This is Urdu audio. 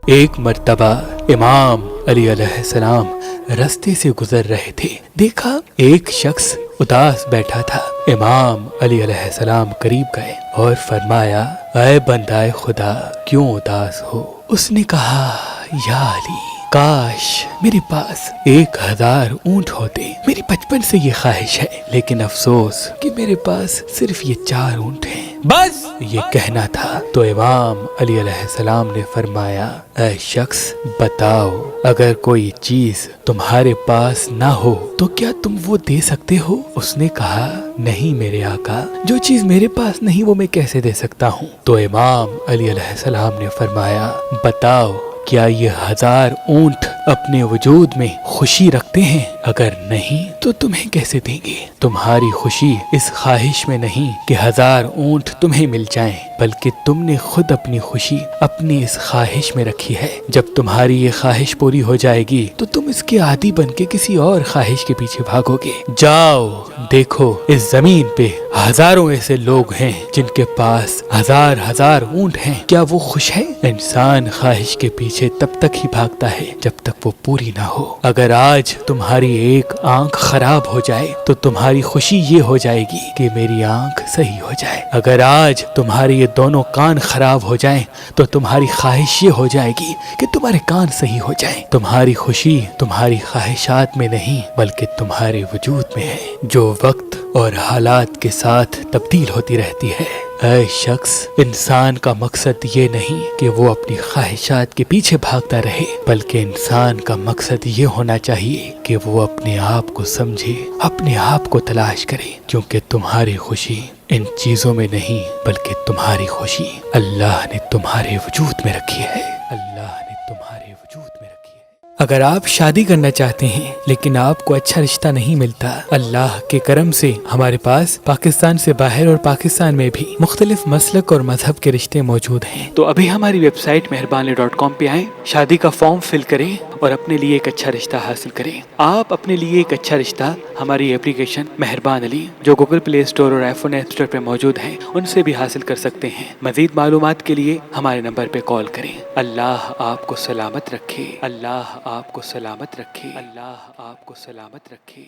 ایک مرتبہ امام علی علیہ السلام راستے سے گزر رہے تھے۔ دیکھا ایک شخص اداس بیٹھا تھا۔ امام علی علیہ السلام قریب گئے اور فرمایا، اے بندہ خدا، کیوں اداس ہو؟ اس نے کہا، یا علی، کاش میرے پاس 1000 اونٹ ہوتے۔ میری بچپن سے یہ خواہش ہے، لیکن افسوس کہ میرے پاس صرف یہ 4 اونٹ ہیں۔ بس یہ کہنا تھا تو امام علی علیہ السلام نے فرمایا، اے شخص، بتاؤ، اگر کوئی چیز تمہارے پاس نہ ہو تو کیا تم وہ دے سکتے ہو؟ اس نے کہا، نہیں میرے آقا، جو چیز میرے پاس نہیں وہ میں کیسے دے سکتا ہوں؟ تو امام علی علیہ السلام نے فرمایا، بتاؤ، کیا یہ 1000 اونٹ اپنے وجود میں خوشی رکھتے ہیں؟ اگر نہیں تو تمہیں کیسے دیں گے؟ تمہاری خوشی اس خواہش میں نہیں کہ 1000 اونٹ تمہیں مل جائیں، بلکہ تم نے خود اپنی خوشی اپنی اس خواہش میں رکھی ہے۔ جب تمہاری یہ خواہش پوری ہو جائے گی تو تم اس کے عادی بن کے کسی اور خواہش کے پیچھے بھاگو گے۔ جاؤ دیکھو، اس زمین پہ ہزاروں ایسے لوگ ہیں جن کے پاس 1000 اونٹ ہیں، کیا وہ خوش ہیں؟ انسان خواہش کے پیچھے تب تک ہی بھاگتا ہے جب تک وہ پوری نہ ہو۔ اگر آج تمہاری ایک آنکھ خراب ہو جائے تو تمہاری خوشی یہ ہو جائے گی کہ میری آنکھ صحیح ہو جائے۔ اگر آج تمہاری یہ دونوں کان خراب ہو جائیں تو تمہاری خواہش یہ ہو جائے گی کہ تمہارے کان صحیح ہو جائیں۔ تمہاری خوشی تمہاری خواہشات میں نہیں بلکہ تمہارے وجود میں ہے، جو وقت اور حالات کے ساتھ تبدیل ہوتی رہتی ہے۔ اے شخص، انسان کا مقصد یہ نہیں کہ وہ اپنی خواہشات کے پیچھے بھاگتا رہے، بلکہ انسان کا مقصد یہ ہونا چاہیے کہ وہ اپنے آپ کو سمجھے، اپنے آپ کو تلاش کرے، کیونکہ تمہاری خوشی ان چیزوں میں نہیں بلکہ تمہاری خوشی اللہ نے تمہارے وجود میں رکھی ہے۔ اللہ نے تمہارے وجود میں رکھی ہے۔ اگر آپ شادی کرنا چاہتے ہیں لیکن آپ کو اچھا رشتہ نہیں ملتا، اللہ کے کرم سے ہمارے پاس پاکستان سے باہر اور پاکستان میں بھی مختلف مسلک اور مذہب کے رشتے موجود ہیں، تو ابھی ہماری ویب سائٹ مہربان.com پہ آئیں، شادی کا فارم فل کریں اور اپنے لیے ایک اچھا رشتہ حاصل کریں۔ آپ اپنے لیے ایک اچھا رشتہ ہماری اپلیکیشن مہربان علی، جو گوگل پلے اسٹور اور آئی فون ایپ اسٹور پہ موجود ہے، ان سے بھی حاصل کر سکتے ہیں۔ مزید معلومات کے لیے ہمارے نمبر پہ کال کریں۔ اللہ آپ کو سلامت رکھے، اللہ آپ کو سلامت رکھے، اللہ آپ کو سلامت رکھے۔